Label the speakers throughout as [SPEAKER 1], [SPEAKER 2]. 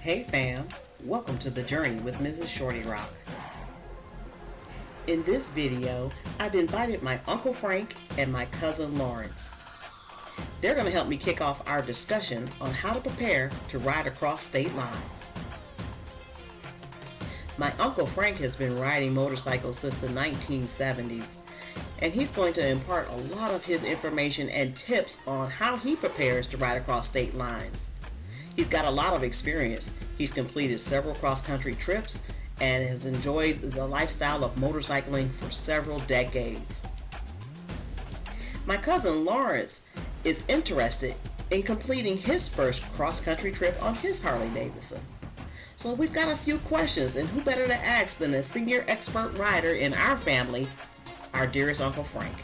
[SPEAKER 1] Hey fam, welcome to the journey with Mrs. Shorty Rock. In this video, I've invited my Uncle Frank and my cousin Laurence. They're going to help me kick off our discussion on how to prepare to ride across state lines. My Uncle Frank has been riding motorcycles since the 1970s, and he's going to impart a lot of his information and tips on how he prepares to ride across state lines. He's got a lot of experience. He's completed several cross-country trips and has enjoyed the lifestyle of motorcycling for several decades. My cousin Laurence is interested in completing his first cross-country trip on his Harley Davidson. So we've got a few questions, and who better to ask than a senior expert rider in our family, our dearest Uncle Frank.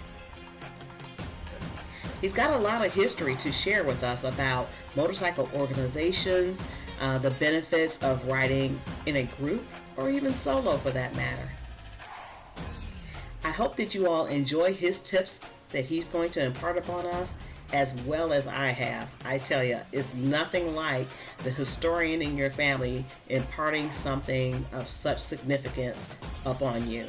[SPEAKER 1] He's got a lot of history to share with us about motorcycle organizations, the benefits of riding in a group or even solo for that matter. I hope that you all enjoy his tips that he's going to impart upon us as well as I have. I tell you, it's nothing like the historian in your family imparting something of such significance upon you.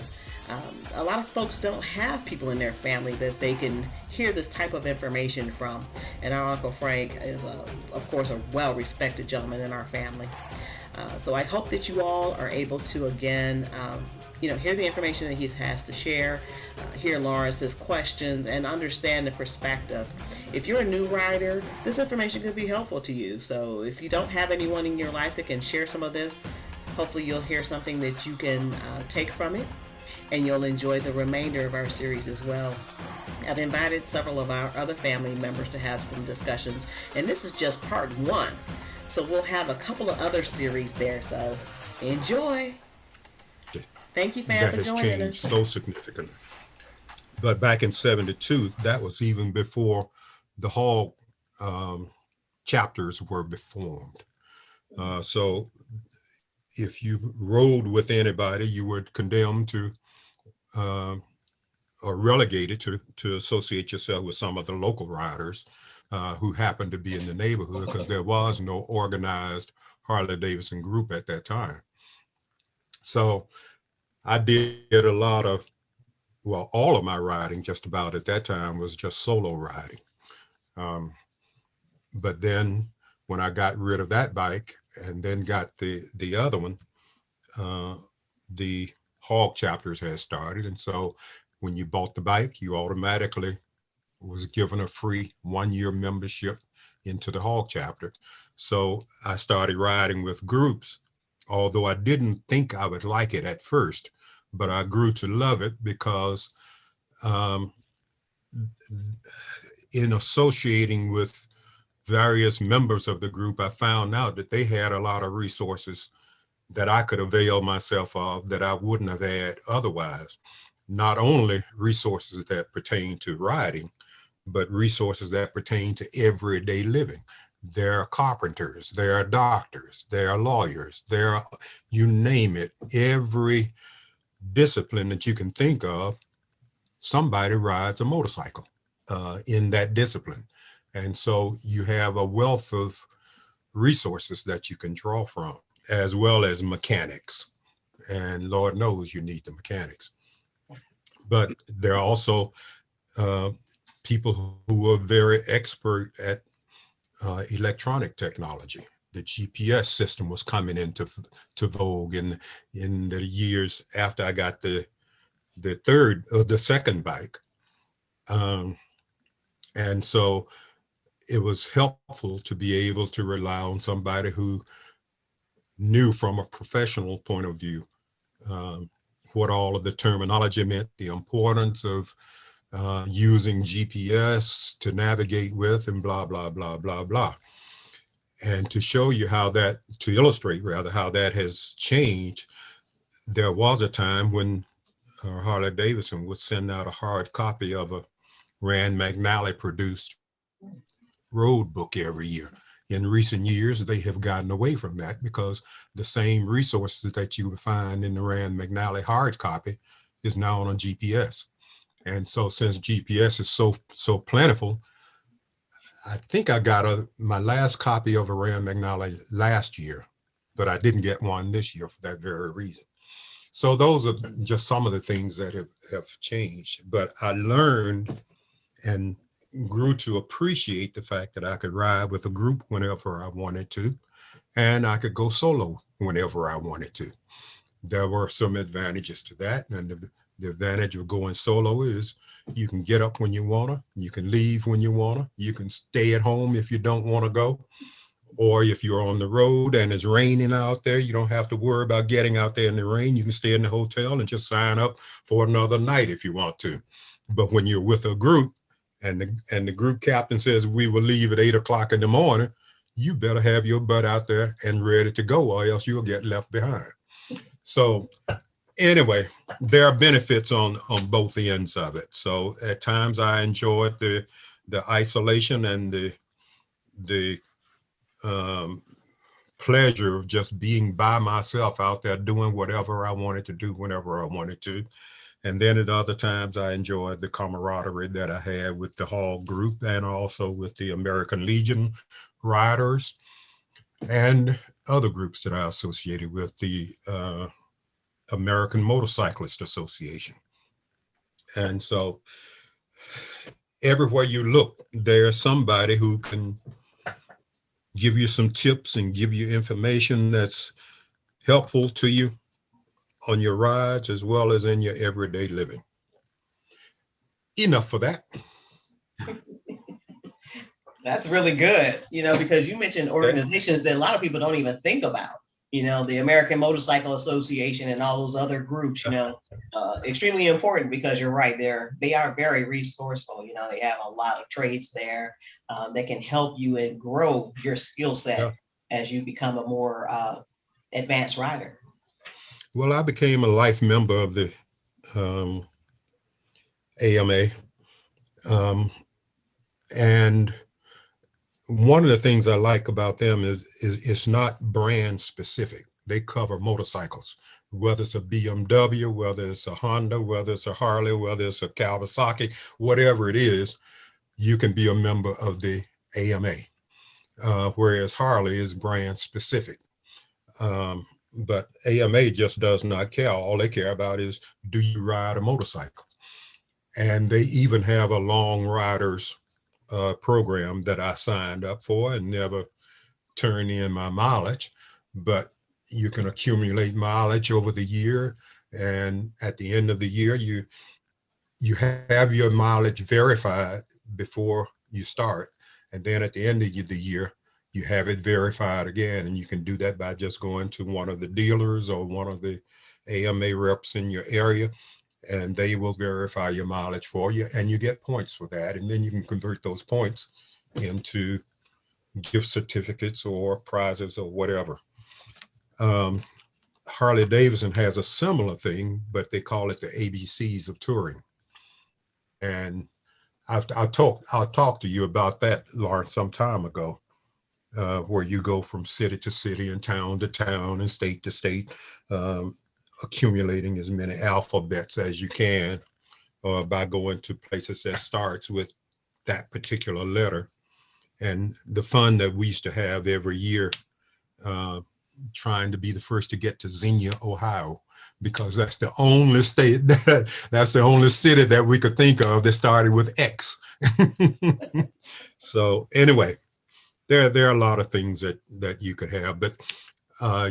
[SPEAKER 1] A lot of folks don't have people in their family that they can hear this type of information from, and our Uncle Frank is, of course, a well-respected gentleman in our family. So I hope that you all are able to, again, hear the information that he has to share, hear Lawrence's questions, and understand the perspective. If you're a new rider, this information could be helpful to you. So if you don't have anyone in your life that can share some of this, hopefully you'll hear something that you can take from it, and you'll enjoy the remainder of our series as well. I've invited several of our other family members to have some discussions, and this is just part one. So we'll have a couple of other series there, so enjoy. Thank you, fam,
[SPEAKER 2] That
[SPEAKER 1] for
[SPEAKER 2] has
[SPEAKER 1] joining
[SPEAKER 2] changed
[SPEAKER 1] us.
[SPEAKER 2] so significantly. But back in 72, that was even before the hall chapters were formed. So if you rode with anybody, you were condemned to or relegated to associate yourself with some of the local riders who happened to be in the neighborhood, because there was no organized Harley Davidson group at that time. So I did a lot of, well, all of my riding just about at that time was just solo riding. But then when I got rid of that bike and then got the other one, the hog chapters had started. And so when you bought the bike, you automatically was given a free 1-year membership into the hog chapter. So I started riding with groups, although I didn't think I would like it at first, but I grew to love it because in associating with various members of the group, I found out that they had a lot of resources that I could avail myself of that I wouldn't have had otherwise. Not only resources that pertain to riding, but resources that pertain to everyday living. There are carpenters, there are doctors, there are lawyers, there are, you name it, every discipline that you can think of, somebody rides a motorcycle in that discipline. And so you have a wealth of resources that you can draw from, as well as mechanics. And Lord knows you need the mechanics. But there are also people who are very expert at electronic technology. The GPS system was coming into vogue in the years after I got the second bike. And so it was helpful to be able to rely on somebody who knew from a professional point of view what all of the terminology meant, the importance of using GPS to navigate with, and blah, blah, blah, blah, blah. And to show you how that, to illustrate rather, how that has changed, there was a time when Harley Davidson would send out a hard copy of a Rand McNally produced road book every year. In recent years, they have gotten away from that because the same resources that you would find in the Rand McNally hard copy is now on a GPS. And so since GPS is so plentiful, I think I got my last copy of a Rand McNally last year. but I didn't get one this year for that very reason. So those are just some of the things that have changed. But I learned and grew to appreciate the fact that I could ride with a group whenever I wanted to, and I could go solo whenever I wanted to. There were some advantages to that. And the advantage of going solo is you can get up when you want to, you can leave when you want to, you can stay at home if you don't want to go. Or if you're on the road and it's raining out there, you don't have to worry about getting out there in the rain. You can stay in the hotel and just sign up for another night if you want to. But when you're with a group and the group captain says we will leave at 8 o'clock in the morning, you better have your butt out there and ready to go, or else you'll get left behind. So anyway, there are benefits on both ends of it. So at times I enjoyed the isolation and the um, pleasure of just being by myself out there doing whatever I wanted to do whenever I wanted to. And then at other times I enjoyed the camaraderie that I had with the Hall group and also with the American Legion riders and other groups that I associated with, the American Motorcyclist Association. And so everywhere you look, there's somebody who can give you some tips and give you information that's helpful to you on your rides as well as in your everyday living. Enough for that.
[SPEAKER 1] That's really good, because you mentioned organizations that a lot of people don't even think about, the American Motorcycle Association and all those other groups, extremely important because you're right there. They are very resourceful. They have a lot of trades there that can help you and grow your skill set as you become a more advanced rider.
[SPEAKER 2] Well, I became a life member of the AMA. And one of the things I like about them is it's not brand specific. They cover motorcycles, whether it's a BMW, whether it's a Honda, whether it's a Harley, whether it's a Kawasaki, whatever it is, you can be a member of the AMA. Whereas Harley is brand specific. But AMA just does not care. All they care about is, do you ride a motorcycle? And they even have a long riders program that I signed up for and never turned in my mileage, but you can accumulate mileage over the year. And at the end of the year, you have your mileage verified before you start. And then at the end of the year, you have it verified again. And you can do that by just going to one of the dealers or one of the AMA reps in your area, and they will verify your mileage for you, and you get points for that. And then you can convert those points into gift certificates or prizes or whatever. Harley Davidson has a similar thing, but they call it the ABCs of touring. And I'll talk to you about that, Laurence, some time ago, where you go from city to city and town to town and state to state, accumulating as many alphabets as you can by going to places that starts with that particular letter. And the fun that we used to have every year, trying to be the first to get to Xenia, Ohio, because that's the only state that's the only city that we could think of that started with X. So anyway, there are a lot of things that you could have, but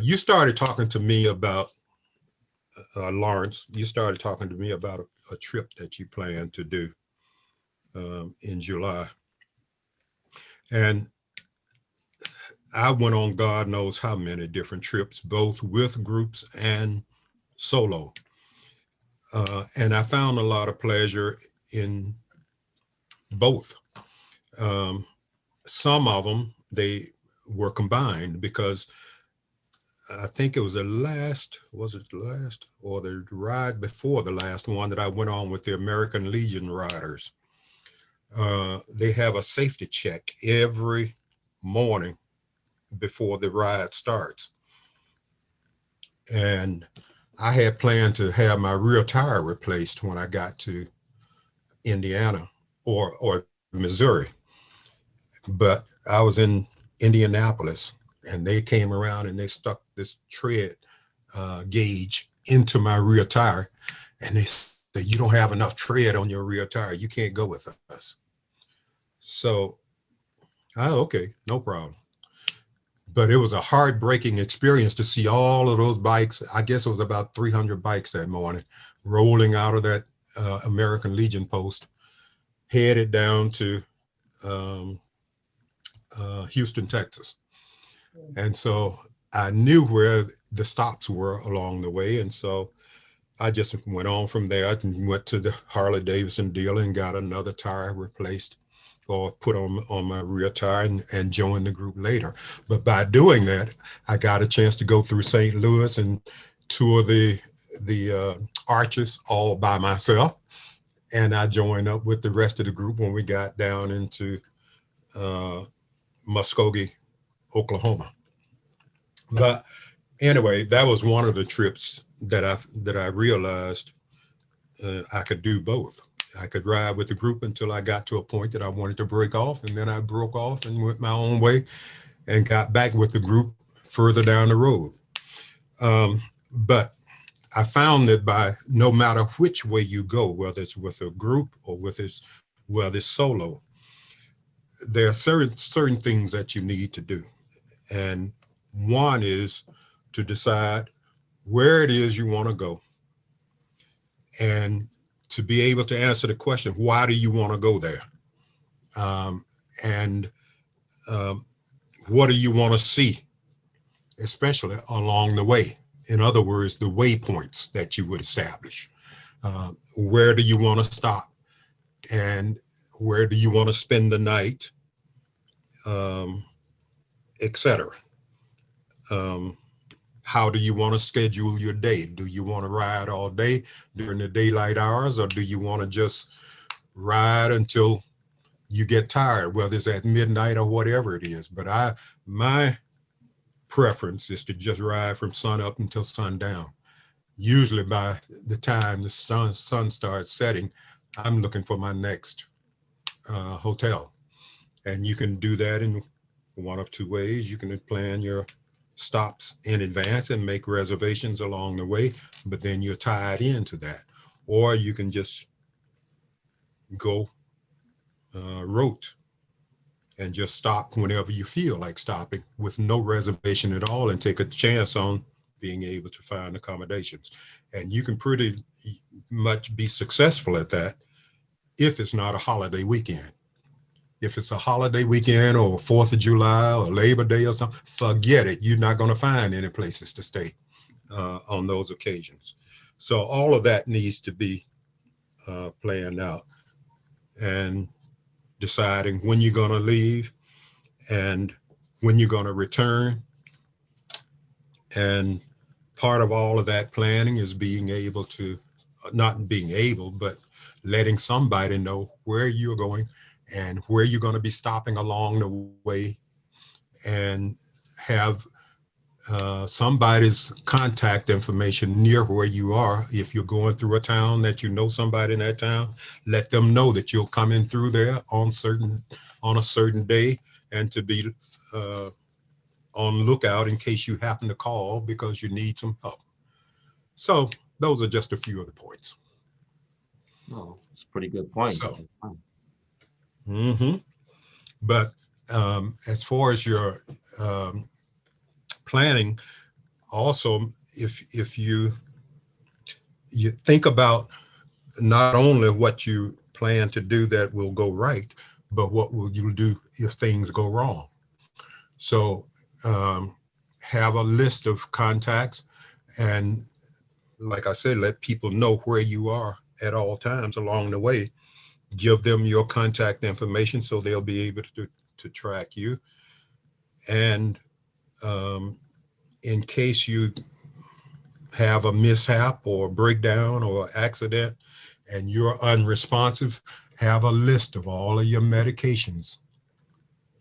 [SPEAKER 2] you started talking to me about Laurence, you started talking to me about a trip that you plan to do in July. And I went on God knows how many different trips, both with groups and solo. And I found a lot of pleasure in both. Some of them, they were combined because I think it was the last or the ride before the last one that I went on with the American Legion riders. They have a safety check every morning before the ride starts. And I had planned to have my rear tire replaced when I got to Indiana or Missouri. But I was in Indianapolis and they came around and they stuck this tread gauge into my rear tire, and they said, "You don't have enough tread on your rear tire. You can't go with us." So, okay, no problem. But it was a heartbreaking experience to see all of those bikes. I guess it was about 300 bikes that morning rolling out of that American Legion post, headed down to um, Houston, Texas. And so I knew where the stops were along the way. And so I just went on from there. I went to the Harley Davidson dealer and got another tire replaced or put on my rear tire, and joined the group later. But by doing that, I got a chance to go through St. Louis and tour the arches all by myself. And I joined up with the rest of the group when we got down into uh, Muskogee, Oklahoma. But anyway, that was one of the trips that I realized I could do both. I could ride with the group until I got to a point that I wanted to break off, and then I broke off and went my own way and got back with the group further down the road. But I found that by no matter which way you go, whether it's with a group or whether it's solo, there are certain things that you need to do. And one is to decide where it is you want to go, and to be able to answer the question, why do you want to go there? And what do you want to see, especially along the way? In other words, the waypoints that you would establish. Where do you want to stop? And where do you want to spend the night, etc. How do you want to schedule your day? Do you want to ride all day during the daylight hours, or do you want to just ride until you get tired, whether it's at midnight or whatever it is? But my preference is to just ride from sun up until sundown. Usually by the time the sun starts setting, I'm looking for my next hotel. And you can do that in one of two ways. You can plan your stops in advance and make reservations along the way, but then you're tied into that. Or you can just go rote and just stop whenever you feel like stopping with no reservation at all, and take a chance on being able to find accommodations. And you can pretty much be successful at that if it's not a holiday weekend. If it's a holiday weekend or 4th of July or Labor Day or something, forget it. You're not going to find any places to stay on those occasions. So all of that needs to be planned out, and deciding when you're going to leave and when you're going to return. And part of all of that planning is being able to, not being able, but letting somebody know where you're going and where you're going to be stopping along the way, and have somebody's contact information near where you are. If you're going through a town that you know somebody in that town, let them know that you'll come in through there on a certain day, and to be on lookout in case you happen to call because you need some help. So those are just a few of the points.
[SPEAKER 3] Oh, it's a pretty good point.
[SPEAKER 2] So, but as far as your planning, also, if you think about not only what you plan to do that will go right, but what will you do if things go wrong. So have a list of contacts, and like I said, let people know where you are at all times along the way. Give them your contact information so they'll be able to track you. And in case you have a mishap or breakdown or accident and you're unresponsive, have a list of all of your medications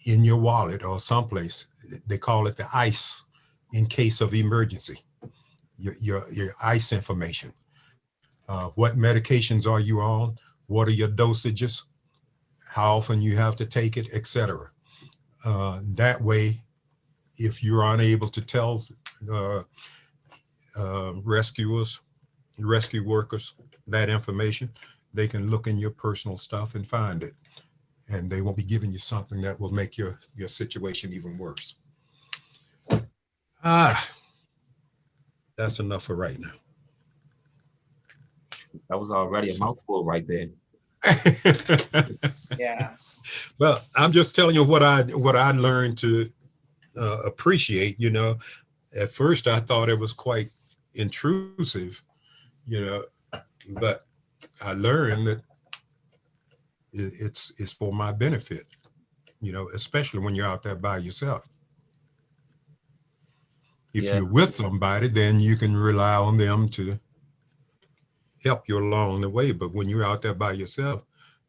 [SPEAKER 2] in your wallet or someplace. They call it the ICE, in case of emergency. Your ICE information. What medications are you on? What are your dosages? How often you have to take it, etc. That way, if you're unable to tell rescue workers that information, they can look in your personal stuff and find it. And they won't be giving you something that will make your situation even worse. That's enough for right now.
[SPEAKER 3] That was already a mouthful right there.
[SPEAKER 1] Yeah.
[SPEAKER 2] Well, I'm just telling you what I learned to appreciate. At first I thought it was quite intrusive, but I learned that it's for my benefit, especially when you're out there by yourself. If
[SPEAKER 3] Yeah.
[SPEAKER 2] you're with somebody, then you can rely on them to help you along the way. But when you're out there by yourself,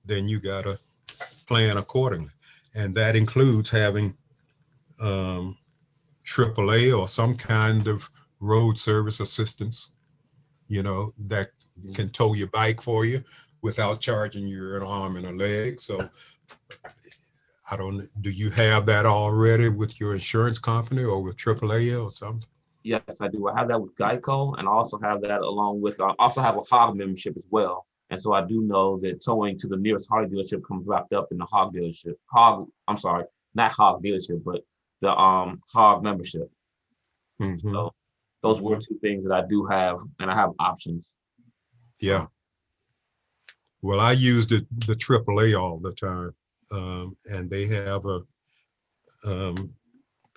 [SPEAKER 2] then you gotta plan accordingly, and that includes having AAA or some kind of road service assistance, that can tow your bike for you without charging you an arm and a leg. So do you have that already with your insurance company or with AAA or something?
[SPEAKER 3] Yes, I do. I have that with Geico, and I also have that along with, I also have a Hog membership as well. And so I do know that towing to the nearest Harley dealership comes wrapped up in the Hog dealership. I'm sorry, not Hog dealership, but the Hog membership.
[SPEAKER 2] Mm-hmm.
[SPEAKER 3] So those were two things that I do have, and I have options.
[SPEAKER 2] Yeah. Well, I use the AAA all the time, and they have a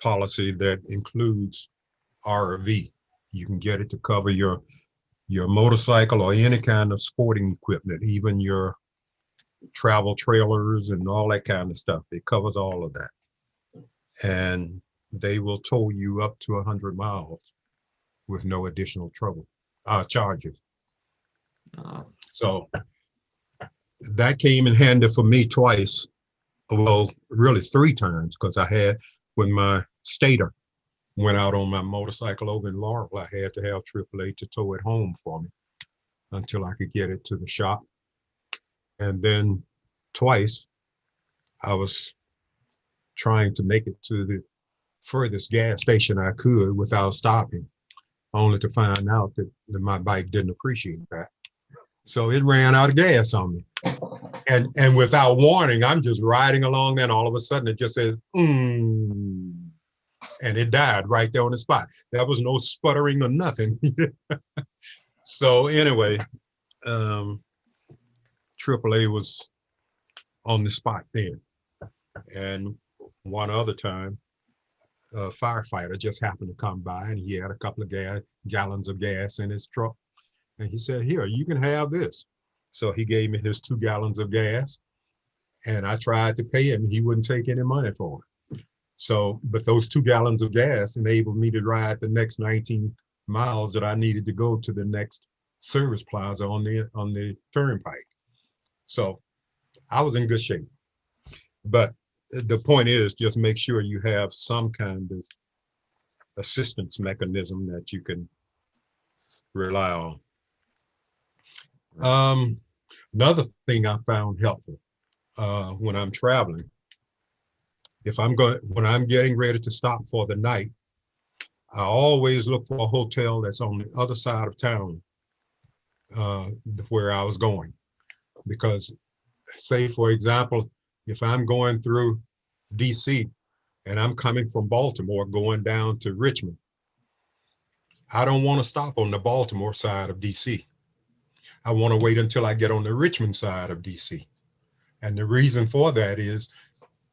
[SPEAKER 2] policy that includes RV. You can get it to cover your motorcycle or any kind of sporting equipment, even your travel trailers and all that kind of stuff. It covers all of that. And they will tow you up to 100 miles with no additional charges. So that came in handy for me twice. Well, really 3 times, because I had, when my stator went out on my motorcycle over in Laurel, I had to have AAA to tow it home for me until I could get it to the shop. And then twice I was trying to make it to the furthest gas station I could without stopping, only to find out that my bike didn't appreciate that. So it ran out of gas on me. And without warning, I'm just riding along, and all of a sudden it just says, and it died right there on the spot. There was no sputtering or nothing. So anyway, AAA was on the spot then. And one other time, a firefighter just happened to come by, and he had a couple of gallons of gas in his truck. And he said, "Here, you can have this." So he gave me his 2 gallons of gas, and I tried to pay him. He wouldn't take any money for it. So, but those 2 gallons of gas enabled me to ride the next 19 miles that I needed to go to the next service plaza on the turnpike. So I was in good shape. But the point is, just make sure you have some kind of assistance mechanism that you can rely on. Another thing I found helpful when I'm traveling, when I'm getting ready to stop for the night, I always look for a hotel that's on the other side of town where I was going. Because, say for example, if I'm going through DC and I'm coming from Baltimore going down to Richmond, I don't want to stop on the Baltimore side of DC. I want to wait until I get on the Richmond side of DC. And the reason for that is,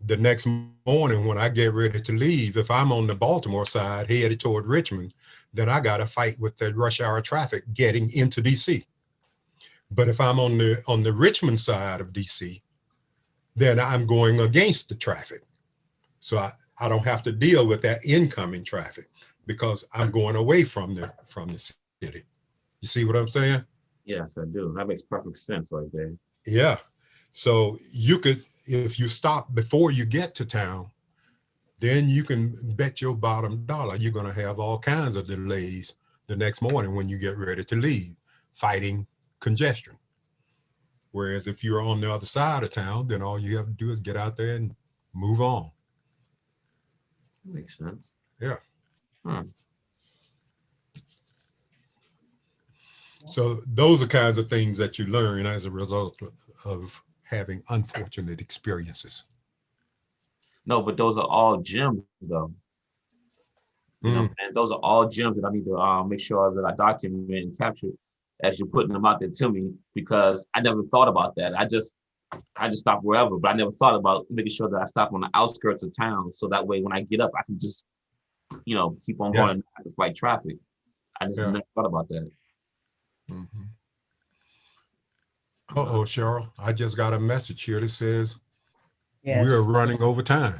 [SPEAKER 2] the next morning when I get ready to leave, if I'm on the Baltimore side headed toward Richmond, then I got to fight with the rush hour traffic getting into DC. But if I'm on the Richmond side of DC, then I'm going against the traffic. So I don't have to deal with that incoming traffic because I'm going away from the city. You see what I'm saying?
[SPEAKER 3] Yes, I do. That makes perfect sense right there.
[SPEAKER 2] Yeah. So you could, if you stop before you get to town, then you can bet your bottom dollar you're going to have all kinds of delays the next morning when you get ready to leave, fighting congestion. Whereas if you're on the other side of town, then all you have to do is get out there and move on.
[SPEAKER 3] That makes sense.
[SPEAKER 2] Yeah.
[SPEAKER 3] Hmm.
[SPEAKER 2] So those are kinds of things that you learn as a result of having unfortunate experiences.
[SPEAKER 3] No, but those are all gems, though. You know,
[SPEAKER 2] Mm,
[SPEAKER 3] and those are all gems that I need to make sure that I document and capture as you're putting them out there to me, because I never thought about that. I just stopped wherever, but I never thought about making sure that I stop on the outskirts of town, so that way when I get up, I can just keep on
[SPEAKER 2] yeah.
[SPEAKER 3] going and not to fight traffic. I just
[SPEAKER 2] Yeah.
[SPEAKER 3] never thought about that.
[SPEAKER 2] Hmm.
[SPEAKER 3] Uh,
[SPEAKER 2] Uh-oh, Cheryl, I just got a message here that says we're
[SPEAKER 1] Yes,
[SPEAKER 2] running over time.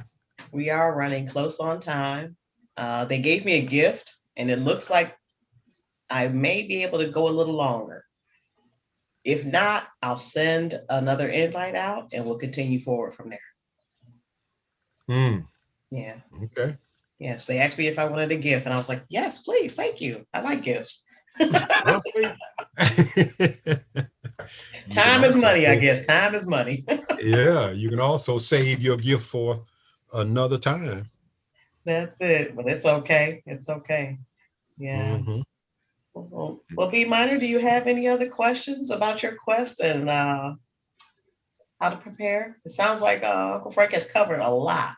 [SPEAKER 1] we are running close on time. They gave me a gift, and it looks like I may be able to go a little longer. If not, I'll send another invite out and we'll continue forward from there.
[SPEAKER 2] Mm,
[SPEAKER 1] Yeah.
[SPEAKER 2] okay.
[SPEAKER 1] Yes. They asked me if I wanted a gift, and I was like, yes, please. Thank you. I like gifts.
[SPEAKER 2] Well, you can
[SPEAKER 1] Time is
[SPEAKER 2] also
[SPEAKER 1] money, I
[SPEAKER 2] say,
[SPEAKER 1] guess. Time is money.
[SPEAKER 2] yeah, you can also save your gift for another time.
[SPEAKER 1] That's it. But it's okay. It's okay. Yeah.
[SPEAKER 2] Hmm.
[SPEAKER 1] Well, B Minor, do you have any other questions about your quest and how to prepare? It sounds like Uncle Frank has covered a lot.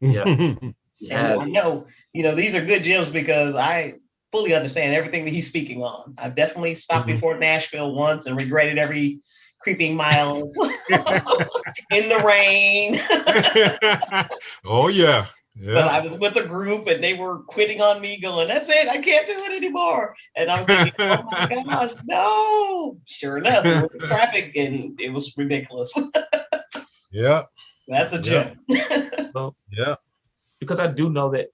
[SPEAKER 3] yeah,
[SPEAKER 1] And
[SPEAKER 3] yeah.
[SPEAKER 1] I know, these are good gems because I fully understand everything that he's speaking on. I've definitely stopped before Nashville once and regretted every creeping mile in the rain.
[SPEAKER 2] Oh yeah,
[SPEAKER 1] But
[SPEAKER 2] yeah.
[SPEAKER 1] I was with a group and they were quitting on me, going, that's it, I can't do it anymore. And I was thinking, oh my gosh, no. Sure enough, we were in traffic and it was ridiculous.
[SPEAKER 2] Yeah,
[SPEAKER 1] That's a
[SPEAKER 2] yeah,
[SPEAKER 1] gem.
[SPEAKER 3] So
[SPEAKER 2] yeah.
[SPEAKER 3] because I do know that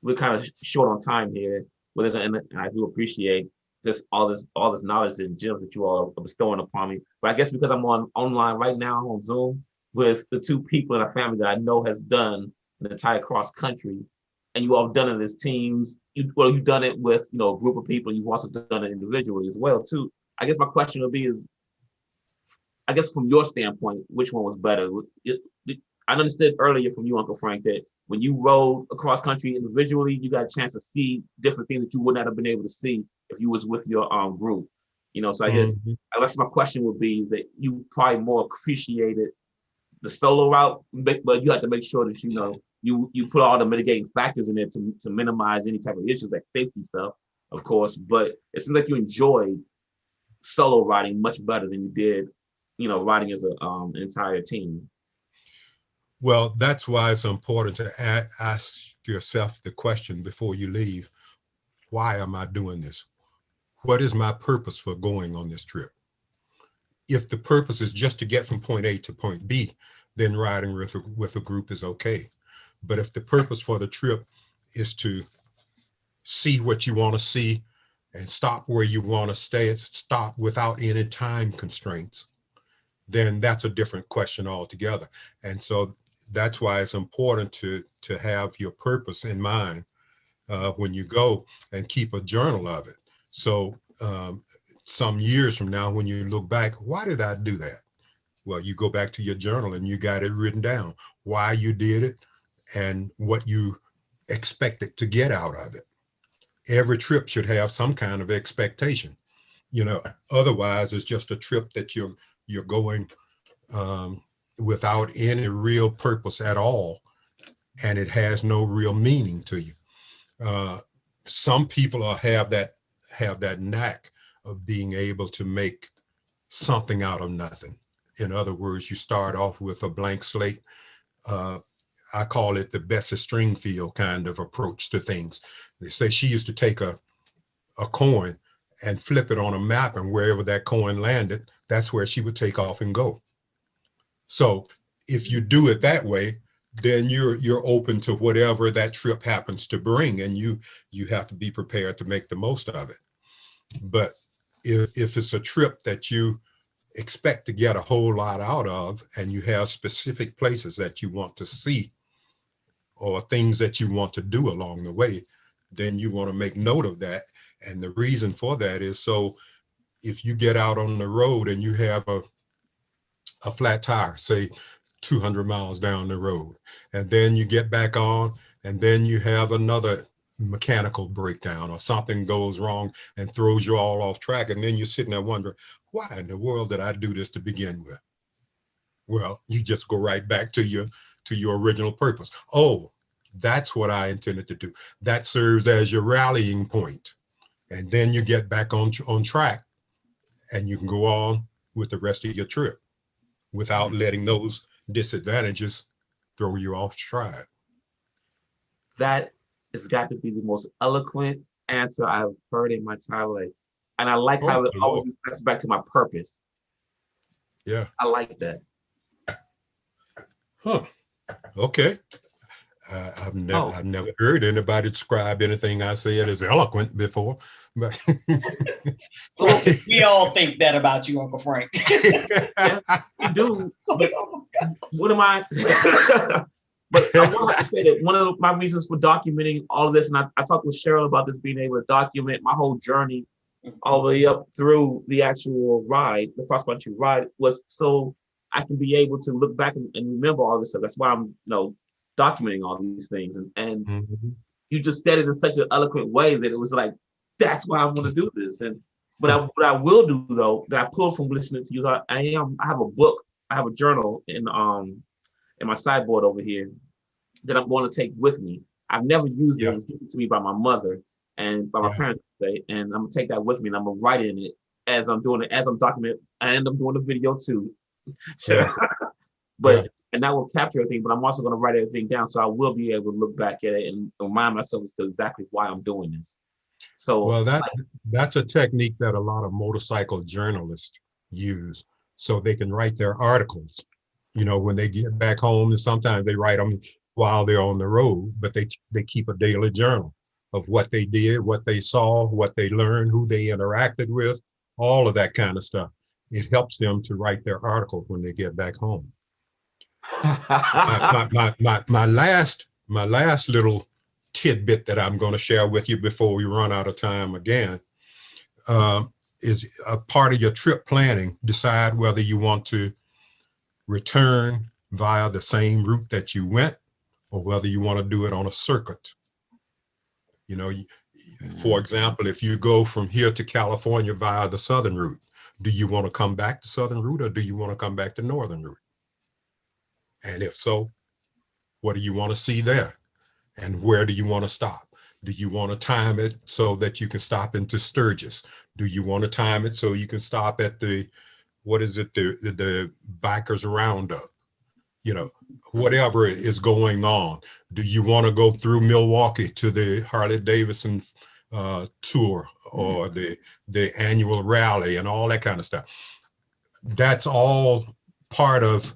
[SPEAKER 3] we're kind of short on time here, but and I do appreciate all this knowledge and gems that you all are bestowing upon me. But I guess because I'm online right now on Zoom with the two people in our family that I know has done the entire cross country, and you all have done it as teams. You've done it with a group of people. You've also done it individually as well too. I guess my question would be is, I guess from your standpoint, which one was better? I understood earlier from you, Uncle Frank, that when you rode across country individually, you got a chance to see different things that you would not have been able to see if you was with your group. So
[SPEAKER 2] Mhm.
[SPEAKER 3] I guess my question would be that you probably more appreciated the solo route, but you have to make sure that you put all the mitigating factors in there to minimize any type of issues like safety stuff, of course. But it seems like you enjoyed solo riding much better than you did, riding as a entire team.
[SPEAKER 2] Well, that's why it's important to ask yourself the question before you leave. Why am I doing this? What is my purpose for going on this trip? If the purpose is just to get from point A to point B, then riding with a group is okay. But if the purpose for the trip is to see what you want to see and stop where you want to stay, stop without any time constraints, then that's a different question altogether. And so that's why it's important to have your purpose in mind when you go, and keep a journal of it. So some years from now, when you look back, why did I do that? Well, you go back to your journal and you got it written down, why you did it and what you expected to get out of it. Every trip should have some kind of expectation. You know, otherwise it's just a trip that you're going um, without any real purpose at all, and it has no real meaning to you. Uh, some people have that knack of being able to make something out of nothing. In other words, you start off with a blank slate. Uh, I call it the Bessie Stringfield kind of approach to things. They say she used to take a coin and flip it on a map, and wherever that coin landed, that's where she would take off and go. So if you do it that way, then you're open to whatever that trip happens to bring, and you have to be prepared to make the most of it. But if it's a trip that you expect to get a whole lot out of, and you have specific places that you want to see or things that you want to do along the way, then you want to make note of that. And the reason for that is, so if you get out on the road and you have a flat tire, say 200 miles down the road, and then you get back on and then you have another mechanical breakdown or something goes wrong and throws you all off track. And then you're sitting there wondering, why in the world did I do this to begin with? Well, you just go right back to your original purpose. Oh, that's what I intended to do. That serves as your rallying point. And then you get back on track, and you can go on with the rest of your trip without letting those disadvantages throw you off stride.
[SPEAKER 3] That has got to be the most eloquent answer I've heard in my entire life. And I like how
[SPEAKER 2] Oh,
[SPEAKER 3] it always reflects back to my purpose.
[SPEAKER 2] yeah.
[SPEAKER 3] I like that.
[SPEAKER 2] Huh. Okay. I've never heard anybody describe anything I said as eloquent before, but
[SPEAKER 4] we all think that about you, Uncle Frank.
[SPEAKER 3] Yeah, you do. But what am I? But I want to say that one of my reasons for documenting all of this, and I talked with Cheryl about this, being able to document my whole journey all the way up through the actual ride, the cross-country ride, was so I can be able to look back and remember all this stuff. That's why I'm, documenting all these things. And
[SPEAKER 2] mm-hmm.
[SPEAKER 3] You just said it in such an eloquent way that it was like, that's why I want to do this. And what I will do though, that I pull from listening to you, I have a book, I have a journal in my sideboard over here that I'm going to take with me. I've never used it. It was given to me by my mother and by my parents today, and I'm gonna take that with me and I'm gonna write in it as I'm doing it, as I'm documenting, and I'm doing the video too. But and that will capture everything, but I'm also going to write everything down, so I will be able to look back at it and remind myself as to exactly why I'm doing this. So,
[SPEAKER 2] well, that's a technique that a lot of motorcycle journalists use, so they can write their articles. When they get back home, and sometimes they write them while they're on the road, but they keep a daily journal of what they did, what they saw, what they learned, who they interacted with, all of that kind of stuff. It helps them to write their articles when they get back home. my last little tidbit that I'm going to share with you before we run out of time again is a part of your trip planning. Decide whether you want to return via the same route that you went, or whether you want to do it on a circuit. For example, if you go from here to California via the southern route, do you want to come back to southern route, or do you want to come back to northern route? And if so, what do you want to see there? And where do you want to stop? Do you want to time it so that you can stop into Sturgis? Do you want to time it so you can stop at the bikers roundup? Whatever is going on. Do you want to go through Milwaukee to the Harley Davidson tour, or the annual rally and all that kind of stuff? That's all part of,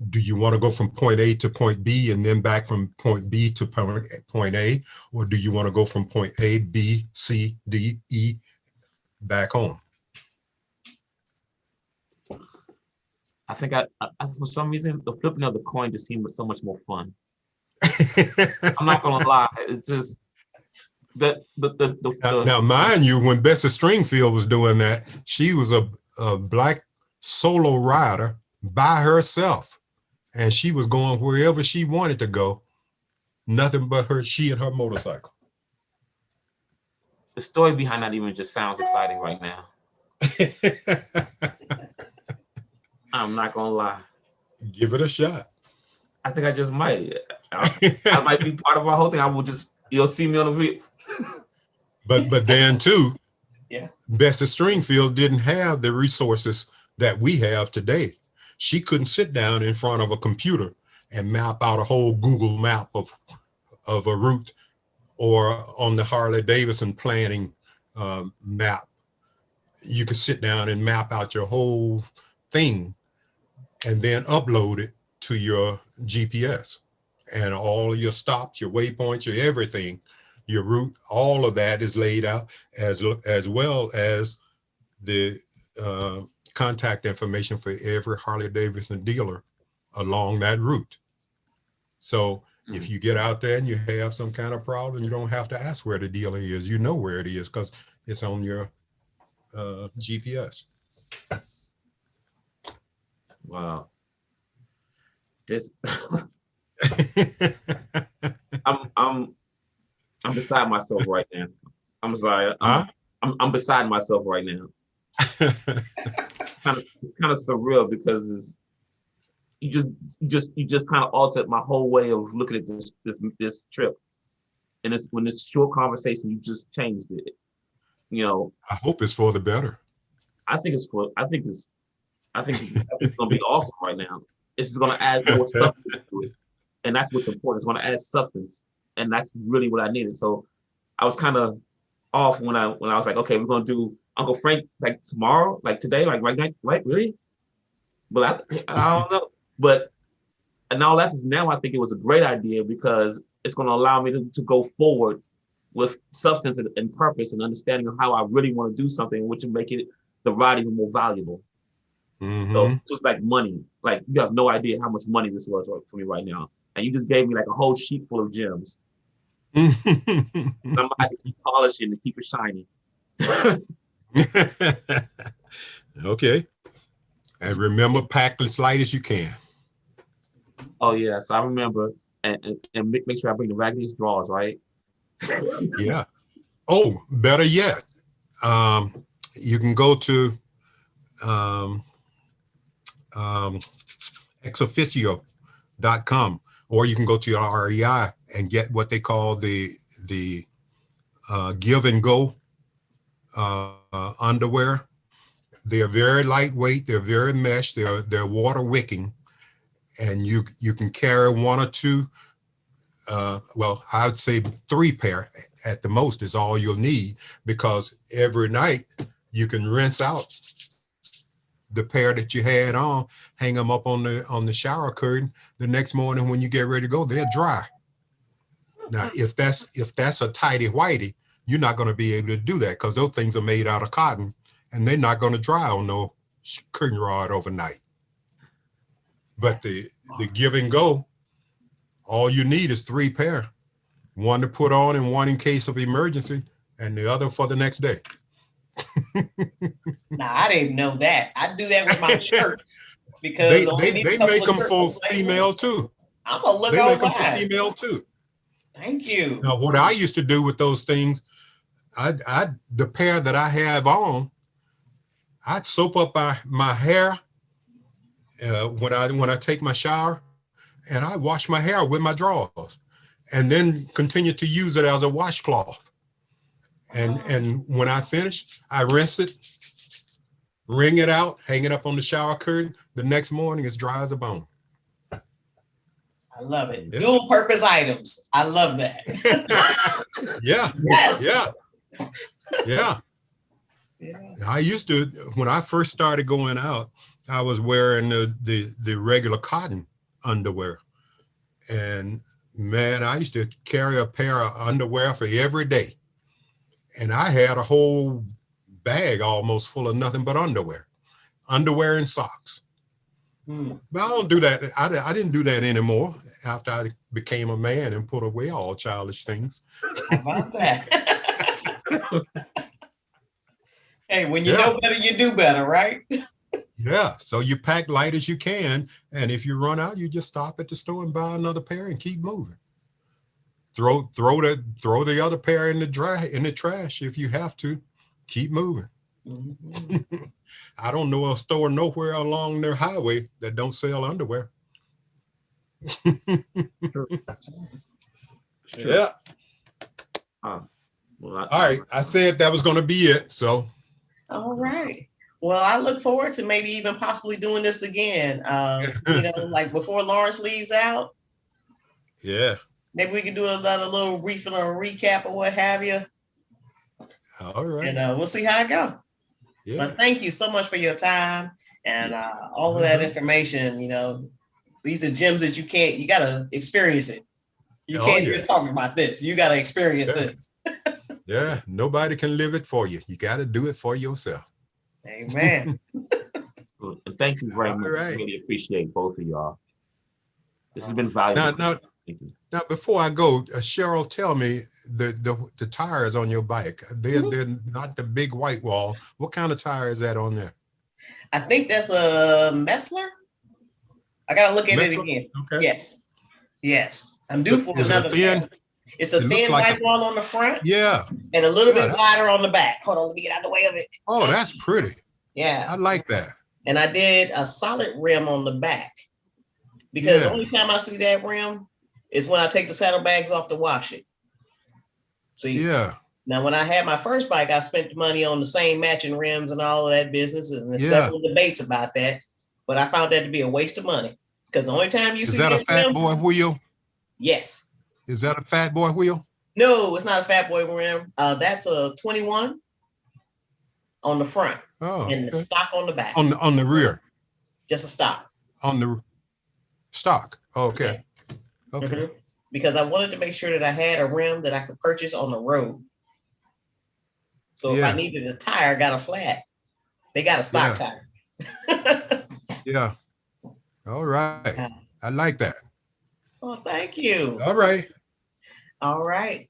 [SPEAKER 2] do you want to go from point A to point B and then back from point B to point A? Or do you want to go from point A, B, C, D, E, back home?
[SPEAKER 3] I think I for some reason, the flipping of the coin just seemed so much more fun. I'm not going to lie. It's just
[SPEAKER 2] now, mind you, when Bessie Stringfield was doing that, she was a black solo rider by herself, and she was going wherever she wanted to go, nothing but she and her motorcycle.
[SPEAKER 3] The story behind that even just sounds exciting right now. I'm not gonna lie.
[SPEAKER 2] Give it a shot.
[SPEAKER 3] I think I just might. I might be part of our whole thing. I will just, you'll see me on the video.
[SPEAKER 2] But then too, Bessie Stringfield didn't have the resources that we have today. She couldn't sit down in front of a computer and map out a whole Google map of a route, or on the Harley Davidson planning map. You could sit down and map out your whole thing and then upload it to your GPS, and all your stops, your waypoints, your everything, your route, all of that is laid out, as well as the contact information for every Harley Davidson dealer along that route. So if you get out there and you have some kind of problem, you don't have to ask where the dealer is. You know where it is because it's on your GPS.
[SPEAKER 3] Wow. This I'm beside myself right now. I'm sorry.
[SPEAKER 2] Huh?
[SPEAKER 3] I'm beside myself right now. Kind of surreal because you just kind of altered my whole way of looking at this trip. And when this short conversation, you just changed it. You know,
[SPEAKER 2] I hope it's for the better.
[SPEAKER 3] I think it's for. I think it's gonna be awesome right now. It's just gonna add more substance to it, and that's what's important. It's gonna add substance, and that's really what I needed. So I was kind of off when I was like, okay, we're gonna do Uncle Frank like tomorrow, like today, like right now, right? Really? But I don't know. But and all that's now I think it was a great idea because it's gonna allow me to go forward with substance and purpose and understanding of how I really want to do something, which will make it the ride even more valuable. So
[SPEAKER 2] Mm-hmm.
[SPEAKER 3] it's just like money. Like you have no idea how much money this was for me right now. And you just gave me like a whole sheet full of gems. I'm gonna have to keep polishing to keep it shiny.
[SPEAKER 2] Okay. And remember, pack as light as you can.
[SPEAKER 3] Oh yeah, so I remember and make sure I bring the raggediest drawers, right?
[SPEAKER 2] Yeah. Oh, better yet, you can go to um, exofficio.com, or you can go to your REI and get what they call the give and go underwear. They're very lightweight. They're very mesh. They're water wicking, and you can carry one or two. Well, I'd say 3 pair at the most is all you'll need, because every night you can rinse out the pair that you had on, hang them up on the shower curtain. The next morning when you get ready to go, they're dry. Now, if that's a tighty whitey, you're not going to be able to do that, because those things are made out of cotton and they're not going to dry on no curtain rod overnight. But the give and go, all you need is 3 pair, one to put on and one in case of emergency, and the other for the next day.
[SPEAKER 4] Nah, I didn't know that. I do that with my shirt because
[SPEAKER 2] they make them for female too.
[SPEAKER 4] I'm gonna look
[SPEAKER 2] They make them for
[SPEAKER 4] online.
[SPEAKER 2] female too.
[SPEAKER 4] Thank you.
[SPEAKER 2] Now, what I used to do with those things, the pair that I have on, I'd soap up my hair when I take my shower, and I wash my hair with my drawers, and then continue to use it as a washcloth. And when I finish, I rinse it, wring it out, hang it up on the shower curtain. The next morning, it's dry as a bone.
[SPEAKER 4] I love it.
[SPEAKER 2] Yeah.
[SPEAKER 4] Dual purpose items. I love that.
[SPEAKER 2] Yeah.
[SPEAKER 4] Yes.
[SPEAKER 2] Yeah. Yeah. I used to, when I first started going out, I was wearing the regular cotton underwear. And man, I used to carry a pair of underwear for every day. And I had a whole bag almost full of nothing but underwear and socks. But I don't do that. I didn't do that anymore after I became a man and put away all childish things.
[SPEAKER 4] How about that? Hey, when you know better, you do better, right?
[SPEAKER 2] Yeah. So you pack light as you can. And if you run out, you just stop at the store and buy another pair and keep moving. Throw the other pair in the trash if you have to. Keep moving. Mm-hmm. I don't know a store nowhere along their highway that don't sell underwear.
[SPEAKER 3] Sure.
[SPEAKER 2] Yeah.
[SPEAKER 3] Well,
[SPEAKER 2] all right. I said that was going to be it. So.
[SPEAKER 4] All right. Well, I look forward to maybe even possibly doing this again. Like before Laurence leaves out.
[SPEAKER 2] Yeah.
[SPEAKER 4] Maybe we can do a little briefing or a recap or what have you.
[SPEAKER 2] All right.
[SPEAKER 4] And we'll see how it goes.
[SPEAKER 2] Yeah.
[SPEAKER 4] But thank you so much for your time and all of that information. These are gems that you got to experience it. You can't just talk about this. You got to experience this.
[SPEAKER 2] Yeah. Nobody can live it for you. You got to do it for yourself.
[SPEAKER 4] Amen.
[SPEAKER 3] And thank you very much.
[SPEAKER 2] Right.
[SPEAKER 3] I really appreciate both of y'all. This has been valuable.
[SPEAKER 2] Now, before I go, Cheryl, tell me the tires on your bike. They're not the big white wall. What kind of tire is that on there?
[SPEAKER 4] I think that's a Messler. I gotta look at it again.
[SPEAKER 2] Okay.
[SPEAKER 4] Yes. Yes, I'm due for
[SPEAKER 2] Is it a
[SPEAKER 4] another
[SPEAKER 2] thin?
[SPEAKER 4] pair. It's a
[SPEAKER 2] It looks
[SPEAKER 4] thin
[SPEAKER 2] like
[SPEAKER 4] white wall on the front
[SPEAKER 2] yeah.
[SPEAKER 4] and a little
[SPEAKER 2] Yeah,
[SPEAKER 4] bit wider on the back. Hold on, let me get out of the way of it.
[SPEAKER 2] Oh, that's pretty.
[SPEAKER 4] Yeah.
[SPEAKER 2] I like that.
[SPEAKER 4] And I did a solid rim on the back because the
[SPEAKER 2] Yeah.
[SPEAKER 4] only time I see that rim is when I take the saddlebags off to wash it. See,
[SPEAKER 2] Yeah.
[SPEAKER 4] now when I had my first bike, I spent money on the same matching rims and all of that business, and there's
[SPEAKER 2] Yeah.
[SPEAKER 4] several debates about that. But I found that to be a waste of money because the only time you
[SPEAKER 2] Is
[SPEAKER 4] see
[SPEAKER 2] that a
[SPEAKER 4] that
[SPEAKER 2] fat
[SPEAKER 4] rim,
[SPEAKER 2] boy wheel?
[SPEAKER 4] yes,
[SPEAKER 2] Is that a fat boy wheel?
[SPEAKER 4] no, it's not a Fat Boy rim. That's a 21 on the front
[SPEAKER 2] Oh,
[SPEAKER 4] and the
[SPEAKER 2] okay.
[SPEAKER 4] stock on the back,
[SPEAKER 2] On the rear,
[SPEAKER 4] just a stock.
[SPEAKER 2] on the stock. Okay.
[SPEAKER 4] Yeah.
[SPEAKER 2] Okay.
[SPEAKER 4] Mhm. Because I wanted to make sure that I had a rim that I could purchase on the road. So if I
[SPEAKER 2] Yeah.
[SPEAKER 4] needed a tire, got a flat. They got a stock tire.
[SPEAKER 2] Yeah. All right. I like that.
[SPEAKER 4] Well, thank you.
[SPEAKER 2] All right.
[SPEAKER 4] All right.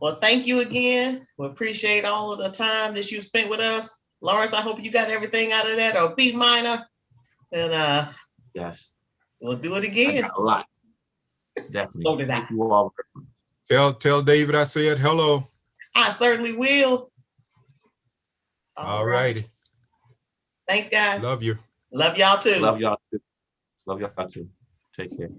[SPEAKER 4] Well, thank you again. We appreciate all of the time that you spent with us. Laurence, I hope you got everything out of that, or B minor. And
[SPEAKER 3] Yes,
[SPEAKER 4] we'll do it
[SPEAKER 3] I
[SPEAKER 4] again.
[SPEAKER 3] got a lot. Definitely.
[SPEAKER 4] So did I.
[SPEAKER 3] Thank you all.
[SPEAKER 2] Tell David I said hello.
[SPEAKER 4] I certainly will.
[SPEAKER 2] All righty.
[SPEAKER 4] Thanks, guys.
[SPEAKER 2] Love you.
[SPEAKER 4] Love y'all too.
[SPEAKER 3] Love y'all too. Love y'all too. Take care.